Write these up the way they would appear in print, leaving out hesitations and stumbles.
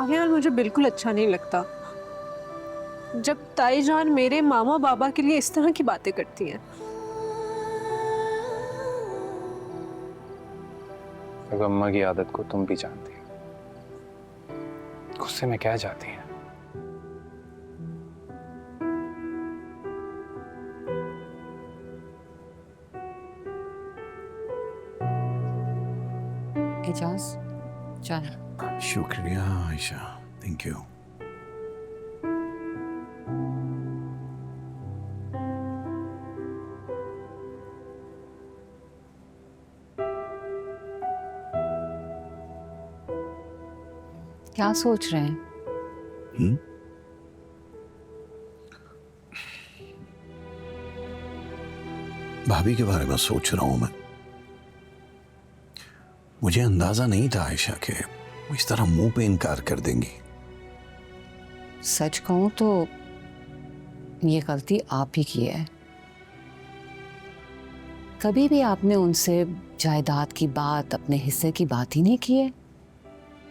आलियान, मुझे बिल्कुल अच्छा नहीं लगता जब ताई जान मेरे मामा बाबा के लिए इस तरह की बातें करती हैं। अम्मा की आदत को तुम भी जानती हो, गुस्से में क्या जाती है। एजाज, चल। शुक्रिया आयशा, थैंक यू। क्या सोच रहे हैं? भाभी के बारे में सोच रहा हूं मैं। मुझे अंदाजा नहीं था आयशा के वो इस तरह मुंह पे इनकार कर देंगी। सच कहूं तो ये गलती आप ही की है। कभी भी आपने उनसे जायदाद की बात, अपने हिस्से की बात ही नहीं की है,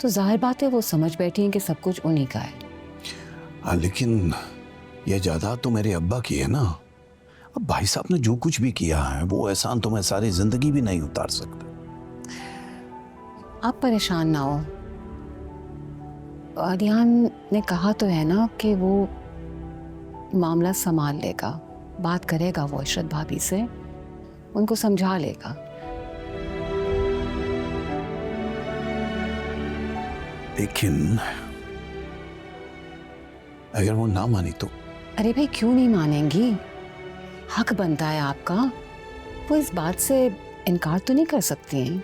तो जाहिर बात है वो समझ बैठी हैं कि सब कुछ उन्हीं का है। हाँ, लेकिन यह जायदाद तो मेरे अब्बा की है ना। अब भाई साहब ने जो कुछ भी किया है वो एहसान तो मैं सारी जिंदगी भी नहीं उतार सकता। आप परेशान ना हो। आलियान ने कहा तो है ना कि वो मामला संभाल लेगा, बात करेगा वो इशरत भाभी से, उनको समझा लेगा। लेकिन अगर वो ना मानी तो? अरे भाई, क्यों नहीं मानेंगी? हक बनता है आपका, वो इस बात से इनकार तो नहीं कर सकती हैं।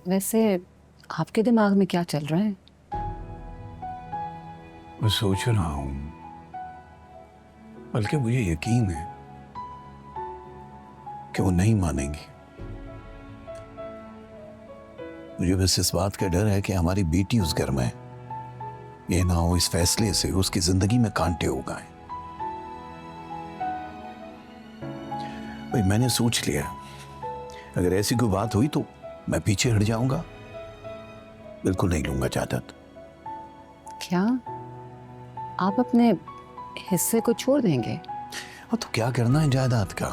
वैसे आपके दिमाग में क्या चल रहा है? मैं सोच रहा हूं, बल्कि मुझे यकीन है कि वो नहीं मानेंगी। मुझे बस इस बात का डर है कि हमारी बेटी उस घर में ये ना हो इस फैसले से उसकी जिंदगी में कांटे हो गए। भाई मैंने सोच लिया, अगर ऐसी कोई बात हुई तो मैं पीछे हट जाऊंगा, बिल्कुल नहीं लूंगा जायदाद। क्या आप अपने हिस्से को छोड़ देंगे? और तो क्या करना है जायदाद का?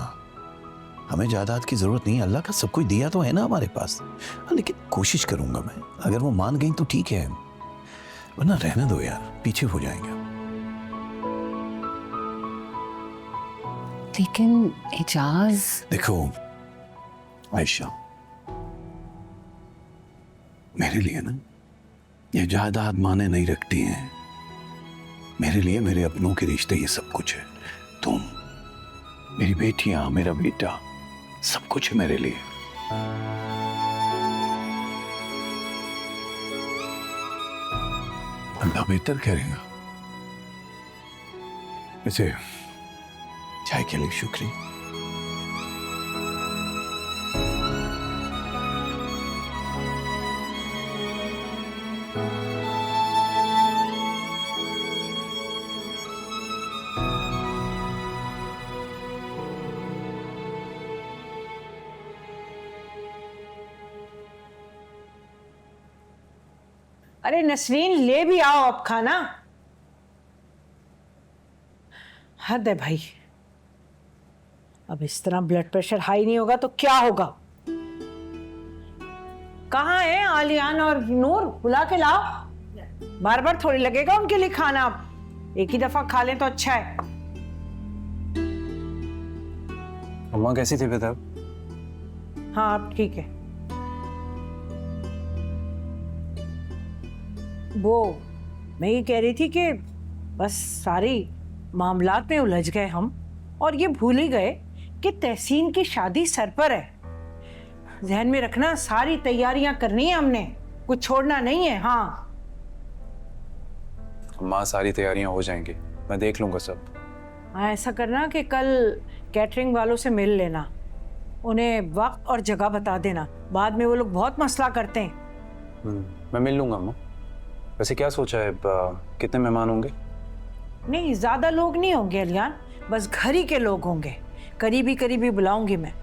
हमें जायदाद की जरूरत नहीं है, अल्लाह का सब कुछ दिया तो है ना हमारे पास। लेकिन कोशिश करूंगा मैं, अगर वो मान गई तो ठीक है, वरना रहने दो यार, पीछे हो जाएंगे। लेकिन एजाज, देखो आयशा, मेरे लिए ना ये जायदाद माने नहीं रखती हैं। मेरे लिए मेरे अपनों के रिश्ते ये सब कुछ है। तुम, मेरी बेटियां, मेरा बेटा, सब कुछ है मेरे लिए। अल्लाह बेहतर करेगा। वैसे चाय के लिए शुक्रिया। अरे नसरीन, ले भी आओ अब खाना। हद है भाई, अब इस तरह ब्लड प्रेशर हाई नहीं होगा तो क्या होगा? कहाँ है आलियान और नूर? बुला के लाओ। बार बार थोड़ी लगेगा उनके लिए खाना, एक ही दफा खा लें तो अच्छा है। अम्मा कैसी थी बेटा? हाँ अब ठीक है। वो मैं ये कह रही थी कि बस सारी मामलात में उलझ गए हम, और ये भूल ही गए कि तहसीन की शादी सर पर है। ध्यान में रखना, सारी तैयारियां करनी है हमने, कुछ छोड़ना नहीं है। हाँ अम्मा, सारी तैयारियां हो जाएंगी, मैं देख लूंगा सब। हाँ, ऐसा करना कि कल कैटरिंग वालों से मिल लेना, उन्हें वक्त और जगह बता देना, बाद में वो लोग बहुत मसला करते हैं। मैं मिल लूंगा अम्मा। वैसे क्या सोचा है, कितने मेहमान होंगे? नहीं, ज्यादा लोग नहीं होंगे अलियान, बस घर ही के लोग होंगे, करीबी करीबी बुलाऊंगी मैं।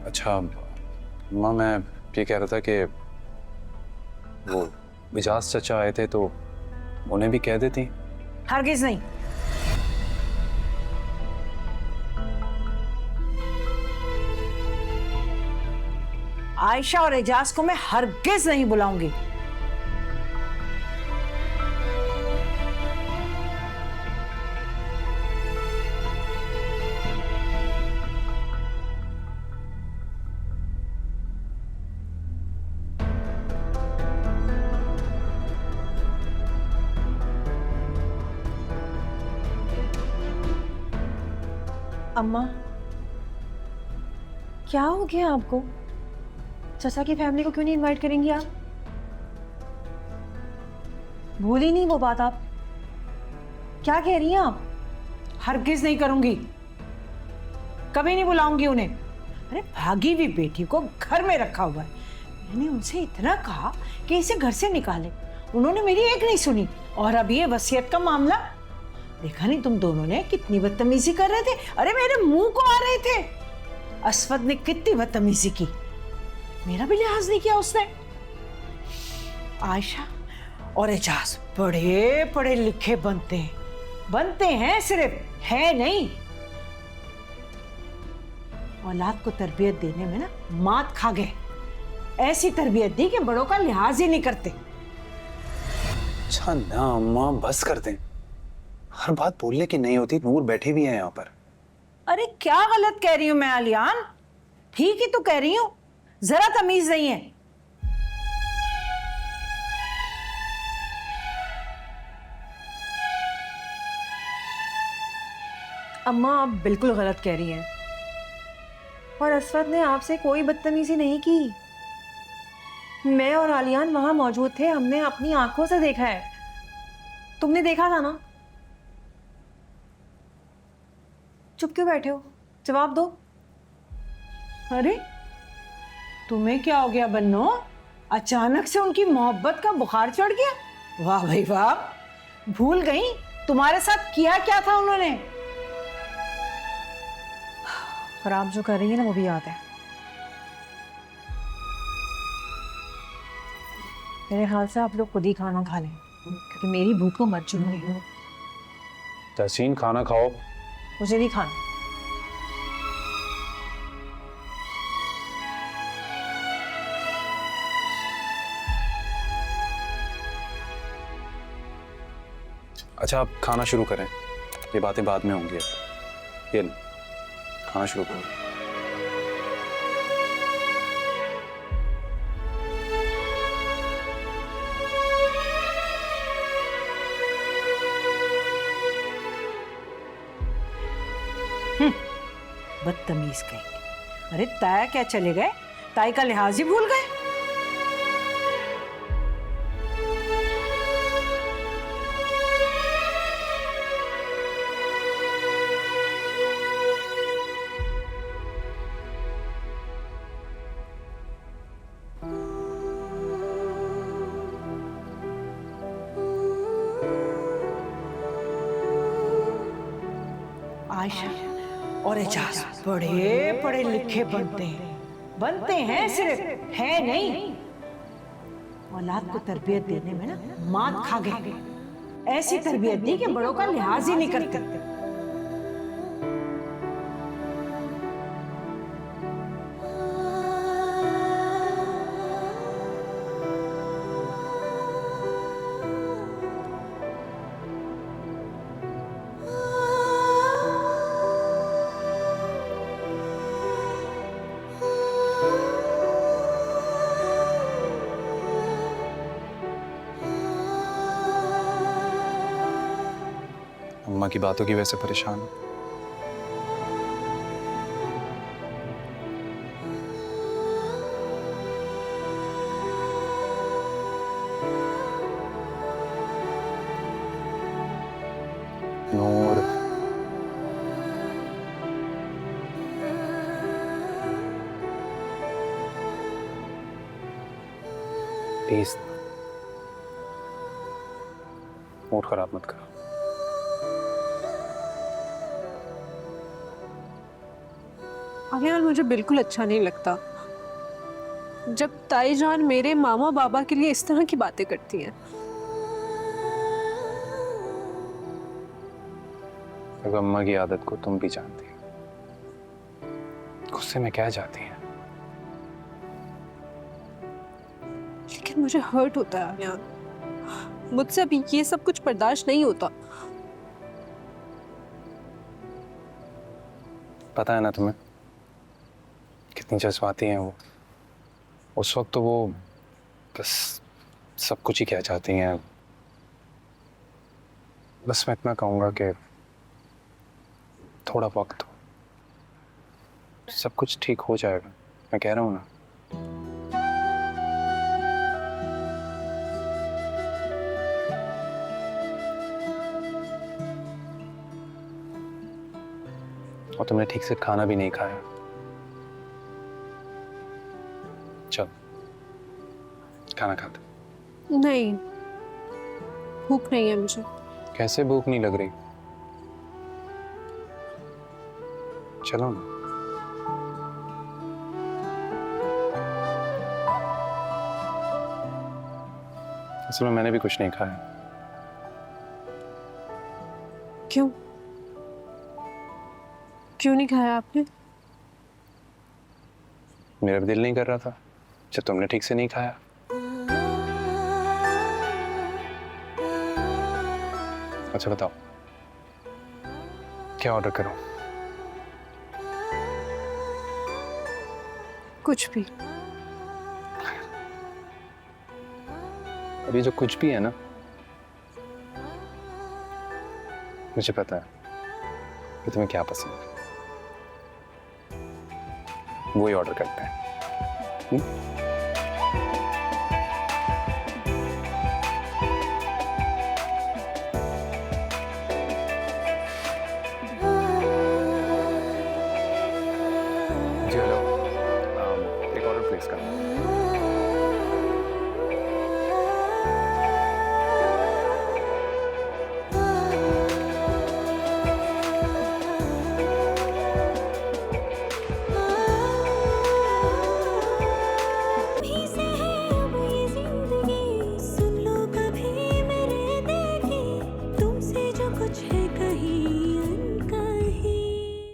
अच्छा माँ, मैं ये कह रहा था कि वो मिजाज चचा आए थे तो उन्हें भी कह देती। हरगिज नहीं। आयशा और एजाज को मैं हरगिज नहीं बुलाऊंगी। अम्मा, क्या हो गया आपको? चचा की फैमिली को क्यों नहीं इनवाइट करेंगी आप? भूली नहीं वो बात आप? क्या कह रही हैं आप? हरगिज नहीं करूंगी, कभी नहीं बुलाऊंगी उन्हें। अरे भागी हुई बेटी को घर में रखा हुआ है। मैंने उनसे इतना कहा कि इसे घर से निकाले, उन्होंने मेरी एक नहीं सुनी। और अब ये वसीयत का मामला, देखा नहीं तुम दोनों ने कितनी बदतमीजी कर रहे थे। अरे मेरे मुंह को आ रहे थे। असवद ने कितनी बदतमीजी की, मेरा भी लिहाज नहीं किया उसने। आयशा और एजाज बड़े पढ़े लिखे बनते हैं सिर्फ, है नहीं। औलाद को तरबियत देने में ना मात खा गए। ऐसी तरबियत दी कि बड़ों का लिहाज ही नहीं करते। अच्छा ना अम्मा, बस कर दें। हर बात बोलने की नहीं होती। नूर बैठी भी है यहाँ पर। अरे क्या गलत कह रही हूं मैं आलियान? ठीक ही तो कह रही हूं, जरा तमीज नहीं है। अम्मा, आप बिल्कुल गलत कह रही हैं। और असवद ने आपसे कोई बदतमीजी नहीं की। मैं और आलियान वहां मौजूद थे, हमने अपनी आंखों से देखा है। तुमने देखा था ना? चुप क्यों बैठे हो? जवाब दो। अरे तुम्हें क्या हो गया बन्नो? अचानक से उनकी मोहब्बत का बुखार चढ़ गया? वाह भाई वाह, भूल गई तुम्हारे साथ किया क्या था उन्होंने। और आप जो कर रही है ना वो भी याद है। मेरे ख्याल से आप लोग खुद ही खाना खा लें, क्योंकि मेरी भूख तो मर चुकी है। तहसीन, खाना खाओ। मुझे नहीं खाना। अच्छा आप खाना शुरू करें, ये बातें बाद में होंगी। अब ये खाना शुरू करो। बदतमीज कहेंगे। अरे ताया क्या चले गए? ताई का लिहाज ही भूल गए। आयशा और एजाज बड़े पढ़े लिखे बनते हैं सिर्फ, है नहीं। औलाद को तरबियत देने में ना मात खा गए। ऐसी तरबियत दी कि बड़ों का लिहाज ही नहीं करते। अम्मा की बातों की वजह से परेशान हूं। नूर, प्लीज मूड खराब मत करो। आलियान, मुझे बिल्कुल अच्छा नहीं लगता जब ताई जान मेरे मामा बाबा के लिए इस तरह की बातें करती हैं। देखो, अम्मा की आदत को तुम भी जानती हो, गुस्से में कह जाती हैं। लेकिन मुझे हर्ट होता है आलियान, मुझसे अभी ये सब कुछ बर्दाश्त नहीं होता। पता है ना तुम्हें कितनी जज्बाती हैं वो। उस वक्त तो वो बस सब कुछ ही कह जाती हैं। बस मैं इतना कहूँगा कि थोड़ा वक्त हो, सब कुछ ठीक हो जाएगा। मैं कह रहा हूँ ना। और तुमने ठीक से खाना भी नहीं खाया। चल खाना खाते। नहीं, भूख नहीं है मुझे। कैसे भूख नहीं लग रही? चलो ना। असल में मैंने भी कुछ नहीं खाया। क्यों? क्यों नहीं खाया आपने? मेरा भी दिल नहीं कर रहा था जब तुमने ठीक से नहीं खाया। अच्छा बताओ, क्या ऑर्डर करूं? कुछ भी। अभी जो कुछ भी है ना, मुझे पता है कि तुम्हें क्या पसंद है, वही ऑर्डर करते हैं।